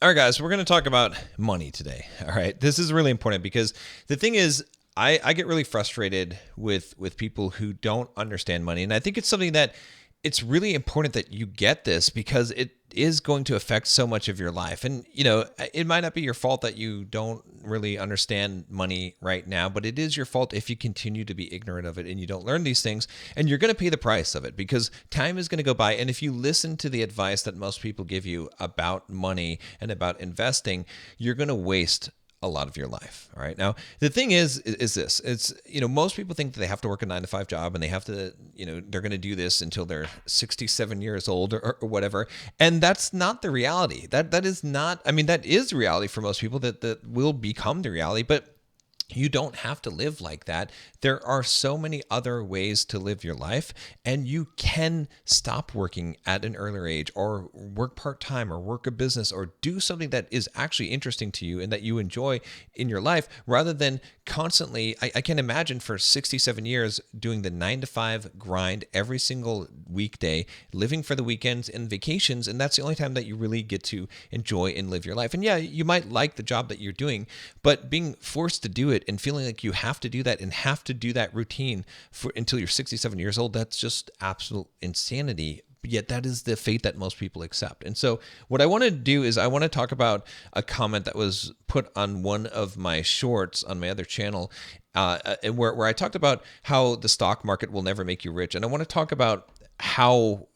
All right, guys, we're going to talk about money today. All right. This is really important because the thing is, I get really frustrated with people who don't understand money. And I think it's something that it's really important that you get this because it is going to affect so much of your life. And, it might not be your fault that you don't really understand money right now, but it is your fault if you continue to be ignorant of it and you don't learn these things. And you're going to pay the price of it because time is going to go by. And if you listen to the advice that most people give you about money and about investing, you're going to waste a lot of your life. All right. Now, the thing is this, it's, most people think that they have to work a 9-to-5 job and they have to, they're going to do this until they're 67 years old or whatever. And that's not the reality. That is not, that is reality for most people that will become the reality, but you don't have to live like that. There are so many other ways to live your life, and you can stop working at an earlier age or work part-time or work a business or do something that is actually interesting to you and that you enjoy in your life rather than constantly, I can imagine for 67 years doing the 9-to-5 grind every single weekday, living for the weekends and vacations, and that's the only time that you really get to enjoy and live your life. And yeah, you might like the job that you're doing, but being forced to do it and feeling like you have to do that and have to do that routine for until you're 67 years old, that's just absolute insanity. Yet that is the fate that most people accept. And so what I want to do is I want to talk about a comment that was put on one of my shorts on my other channel, where I talked about how the stock market will never make you rich. And I want to talk about how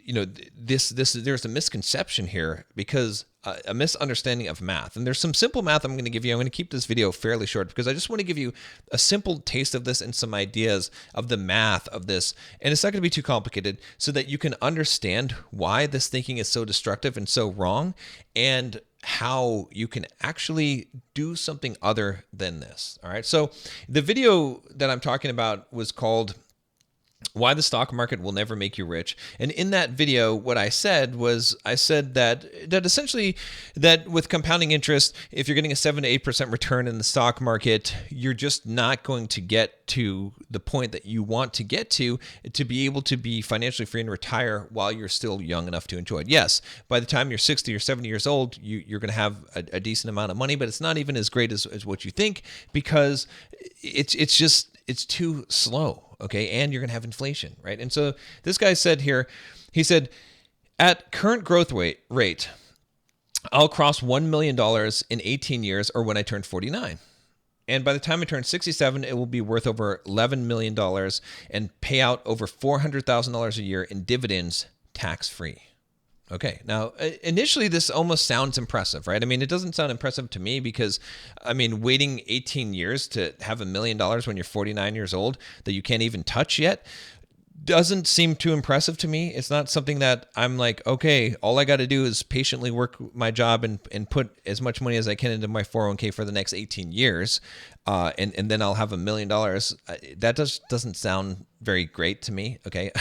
there's a misconception here because a misunderstanding of math. And there's some simple math I'm going to give you. I'm going to keep this video fairly short because I just want to give you a simple taste of this and some ideas of the math of this. And it's not going to be too complicated so that you can understand why this thinking is so destructive and so wrong and how you can actually do something other than this. All right. So the video that I'm talking about was called Why the Stock Market Will Never Make You Rich. And in that video, what I said that essentially that with compounding interest, if you're getting a 7 to 8% return in the stock market, you're just not going to get to the point that you want to get to be able to be financially free and retire while you're still young enough to enjoy it. Yes, by the time you're 60 or 70 years old, you're going to have a decent amount of money, but it's not even as great as what you think because it's too slow. Okay. And you're going to have inflation, right? And so this guy said here, he said, at current growth rate, I'll cross $1 million in 18 years or when I turn 49. And by the time I turn 67, it will be worth over $11 million and pay out over $400,000 a year in dividends tax-free. Okay. Now, initially, this almost sounds impressive, right? It doesn't sound impressive to me because, waiting 18 years to have $1 million when you're 49 years old that you can't even touch yet doesn't seem too impressive to me. It's not something that I'm like, okay, all I got to do is patiently work my job and put as much money as I can into my 401k for the next 18 years. And then I'll have $1 million. That doesn't sound very great to me. Okay.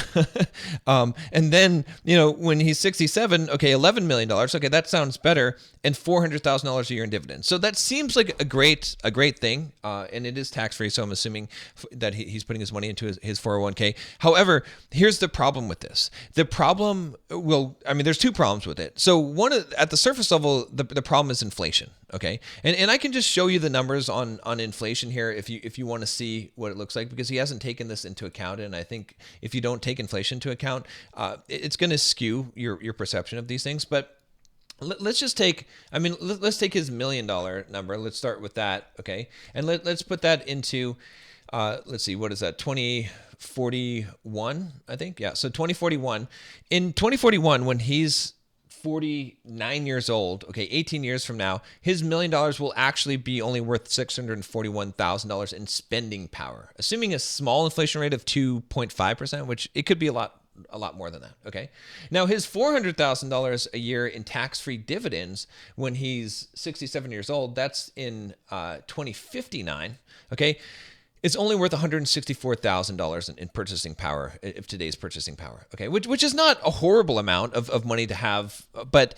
And then, when he's 67, okay, $11 million. Okay. That sounds better. And $400,000 a year in dividends. So that seems like a great thing. And it is tax free. So I'm assuming that he's putting his money into his 401k. However, here's the problem with this. The problem there's two problems with it. So at the surface level, the problem is inflation. Okay. And I can just show you the numbers on inflation here if you want to see what it looks like, because he hasn't taken this into account. And I think if you don't take inflation into account, it's going to skew your perception of these things. But let's just take, let's take his $1 million number. Let's start with that. Okay. And let's put that into, let's see, what is that? 2041, I think. Yeah. So 2041. In 2041, when he's 49 years old, okay, 18 years from now, his $1 million will actually be only worth $641,000 in spending power, assuming a small inflation rate of 2.5%, which it could be a lot more than that. Okay. Now his $400,000 a year in tax-free dividends when he's 67 years old, that's in 2059. Okay. It's only worth $164,000 in purchasing power, of today's purchasing power. Okay, which is not a horrible amount of money to have, but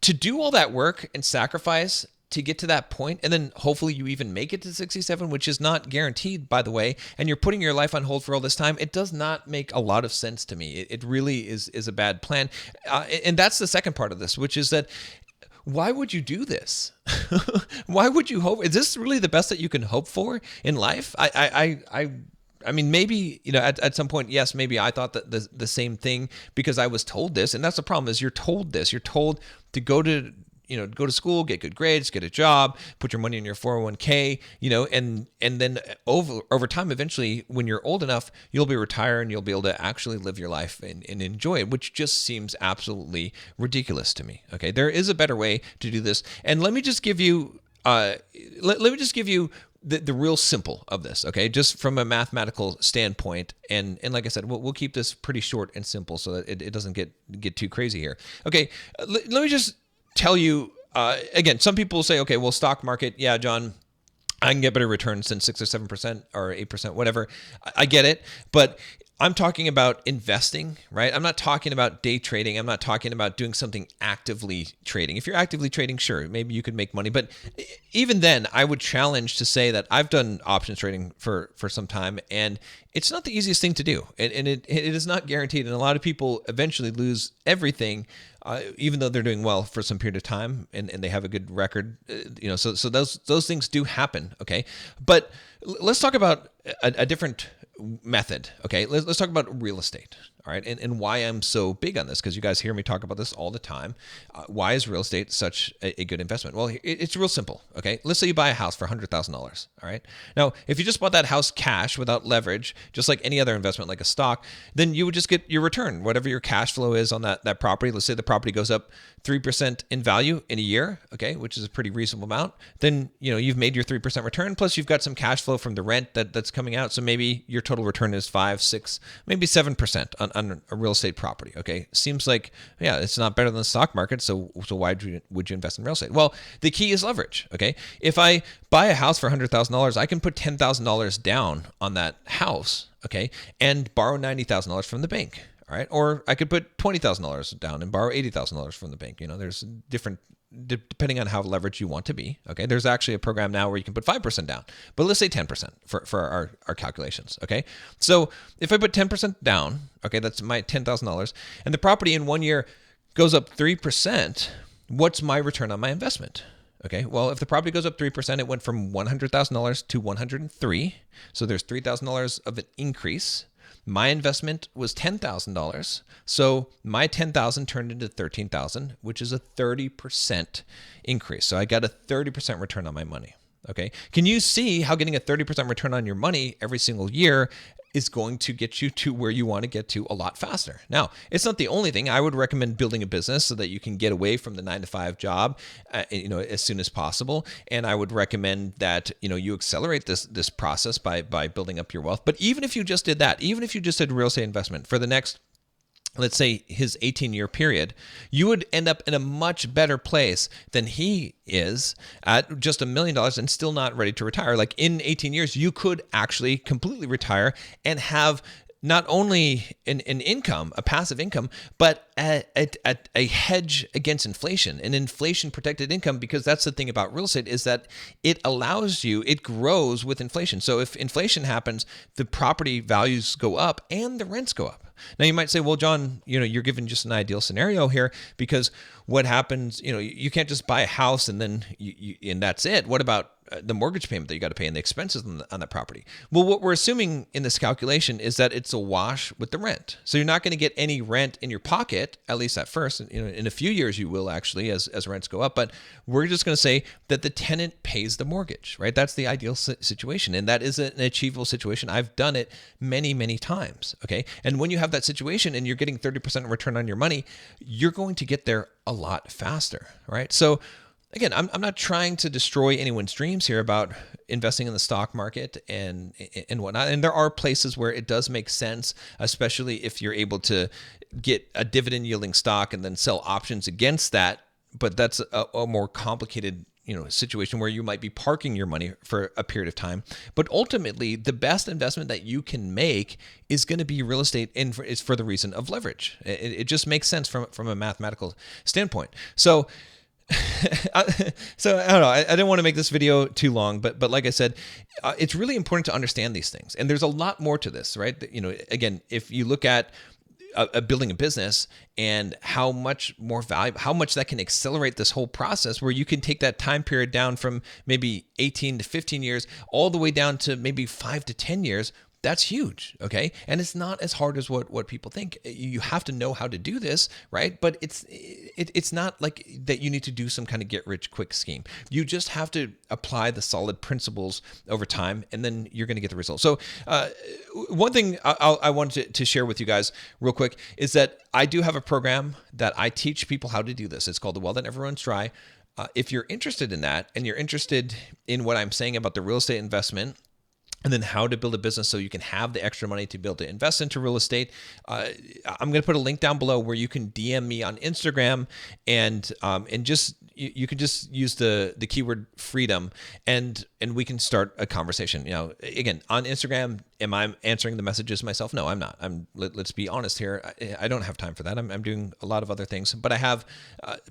to do all that work and sacrifice to get to that point, and then hopefully you even make it to 67, which is not guaranteed, by the way, and you're putting your life on hold for all this time, it does not make a lot of sense to me. It really is a bad plan. And that's the second part of this, which is that why would you do this? Why would you hope? Is this really the best that you can hope for in life? I mean, maybe, at some point, yes, maybe I thought that the same thing because I was told this. And that's the problem is you're told this. You're told to go to school, get good grades, get a job, put your money in your 401k, and then over time, eventually, when you're old enough, you'll be retired and you'll be able to actually live your life and enjoy it, which just seems absolutely ridiculous to me. Okay, there is a better way to do this. And let me just give you, let me just give you the real simple of this, okay? Just from a mathematical standpoint, and like I said, we'll keep this pretty short and simple so that it doesn't get too crazy here. Okay, let me just tell you again. Some people say, okay, well, stock market, yeah, John, I can get better returns than 6 or 7% or 8%, whatever. I get it, but I'm talking about investing, right? I'm not talking about day trading. I'm not talking about doing something actively trading. If you're actively trading, sure, maybe you could make money. But even then, I would challenge to say that I've done options trading for some time, and it's not the easiest thing to do. And it is not guaranteed. And a lot of people eventually lose everything, even though they're doing well for some period of time and they have a good record. So those things do happen, okay? But let's talk about a different method. Okay, let's talk about real estate. All right, and why I'm so big on this, because you guys hear me talk about this all the time. Why is real estate such a good investment? Well, it's real simple. Okay, let's say you buy a house for $100,000. All right, now if you just bought that house cash without leverage, just like any other investment, like a stock, then you would just get your return, whatever your cash flow is on that property. Let's say the property goes up 3% in value in a year. Okay, which is a pretty reasonable amount. Then you've made your 3% return, plus you've got some cash flow from the rent that's coming out. So maybe your total return is 5, 6, maybe 7% on a real estate property. Okay, seems like, yeah, it's not better than the stock market. So why would you invest in real estate? Well, the key is leverage. Okay, if I buy a house for $100,000, I can put $10,000 down on that house. Okay, and borrow $90,000 from the bank. All right, or I could put $20,000 down and borrow $80,000 from the bank. There's different, depending on how leveraged you want to be. Okay, there's actually a program now where you can put 5% down, but let's say 10% for our calculations. Okay, so if I put 10% down, okay, that's my $10,000, and the property in 1 year goes up 3%. What's my return on my investment? Okay, well, if the property goes up 3%, it went from $100,000 to $103,000, so there's $3,000 of an increase. My investment was $10,000, so my $10,000 turned into $13,000, which is a 30% increase. So I got a 30% return on my money. Okay, can you see how getting a 30% return on your money every single year is going to get you to where you want to get to a lot faster? Now, it's not the only thing. I would recommend building a business so that you can get away from the 9-to-5 job, as soon as possible. And I would recommend that, you accelerate this process by building up your wealth. But even if you just did that, even if you just did real estate investment for the next, let's say, his 18-year period, you would end up in a much better place than he is at just $1 million and still not ready to retire. Like in 18 years, you could actually completely retire and have not only an income, a passive income, but a hedge against inflation, an inflation protected income, because that's the thing about real estate is that it allows you, it grows with inflation. So if inflation happens, the property values go up and the rents go up. Now you might say, well, John, you're given just an ideal scenario here, because what happens, you can't just buy a house and then and that's it. What about the mortgage payment that you got to pay and the expenses on that property? Well, what we're assuming in this calculation is that it's a wash with the rent. So you're not going to get any rent in your pocket, at least at first. In a few years, you will actually as rents go up. But we're just going to say that the tenant pays the mortgage, right? That's the ideal situation. And that is an achievable situation. I've done it many, many times. Okay. And when you have that situation and you're getting 30% return on your money, you're going to get there a lot faster, right? So again, I'm not trying to destroy anyone's dreams here about investing in the stock market and whatnot. And there are places where it does make sense, especially if you're able to get a dividend yielding stock and then sell options against that. But that's a more complicated situation where you might be parking your money for a period of time. But ultimately, the best investment that you can make is going to be real estate, and it's for the reason of leverage. It just makes sense from a mathematical standpoint. So I don't know. I didn't want to make this video too long, but like I said, it's really important to understand these things. And there's a lot more to this, right? Again, if you look at building a business, and how much more valuable, how much that can accelerate this whole process, where you can take that time period down from maybe 18 to 15 years all the way down to maybe 5 to 10 years. That's huge, okay? And it's not as hard as what people think. You have to know how to do this, right? But it's not like that you need to do some kind of get rich quick scheme. You just have to apply the solid principles over time, and then you're going to get the results. So one thing I wanted to share with you guys real quick is that I do have a program that I teach people how to do this. It's called The Well That Never Runs Dry. If you're interested in that, and you're interested in what I'm saying about the real estate investment, and then how to build a business so you can have the extra money to be able to invest into real estate, I'm going to put a link down below where you can DM me on Instagram, and just you can just use the keyword freedom, and we can start a conversation. You know, again, on Instagram, am I answering the messages myself? No, I'm not. Let's be honest here. I don't have time for that. I'm doing a lot of other things, but I have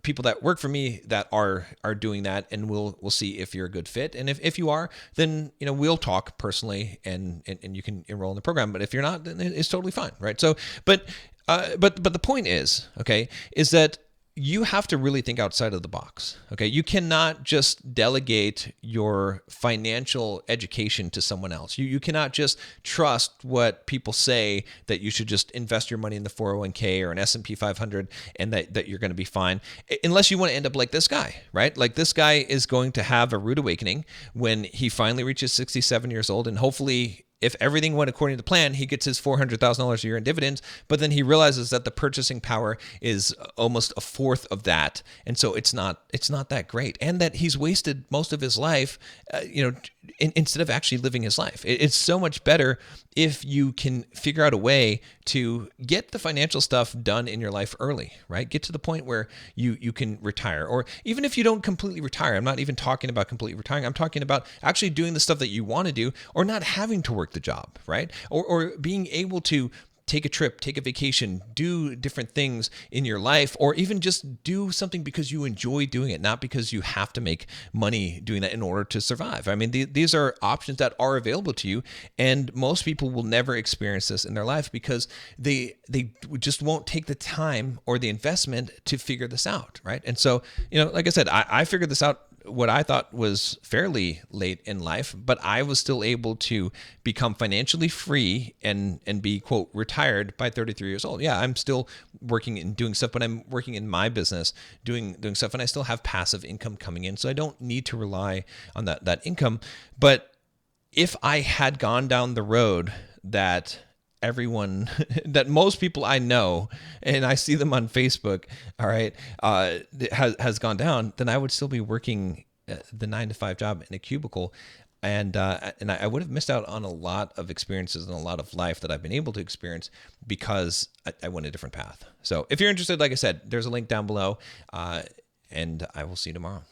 people that work for me that are doing that, and we'll see if you're a good fit. And if you are, then we'll talk personally, and you can enroll in the program. But if you're not, then it's totally fine, right? So, but the point is that you have to really think outside of the box. Okay. You cannot just delegate your financial education to someone else. You cannot just trust what people say that you should just invest your money in the 401k or an S&P 500 and that you're going to be fine, unless you want to end up like this guy, right? Like, this guy is going to have a rude awakening when he finally reaches 67 years old, and hopefully, if everything went according to plan, he gets his $400,000 a year in dividends, but then he realizes that the purchasing power is almost a fourth of that. And so it's not that great. And that he's wasted most of his life, instead of actually living his life. It's so much better if you can figure out a way to get the financial stuff done in your life early, right? Get to the point where you can retire. Or even if you don't completely retire, I'm not even talking about completely retiring. I'm talking about actually doing the stuff that you want to do, or not having to work the job, right? Or being able to take a trip, take a vacation, do different things in your life, or even just do something because you enjoy doing it, not because you have to make money doing that in order to survive. I mean, these are options that are available to you, and most people will never experience this in their life because they just won't take the time or the investment to figure this out, right? And so, like I said, I figured this out what I thought was fairly late in life, but I was still able to become financially free and be, quote, retired by 33 years old. Yeah, I'm still working and doing stuff, but I'm working in my business, doing stuff, and I still have passive income coming in, so I don't need to rely on that income. But if I had gone down the road that everyone, that most people I know, and I see them on Facebook, all right, has gone down, then I would still be working the 9-to-5 job in a cubicle. And I would have missed out on a lot of experiences and a lot of life that I've been able to experience because I went a different path. So if you're interested, like I said, there's a link down below, and I will see you tomorrow.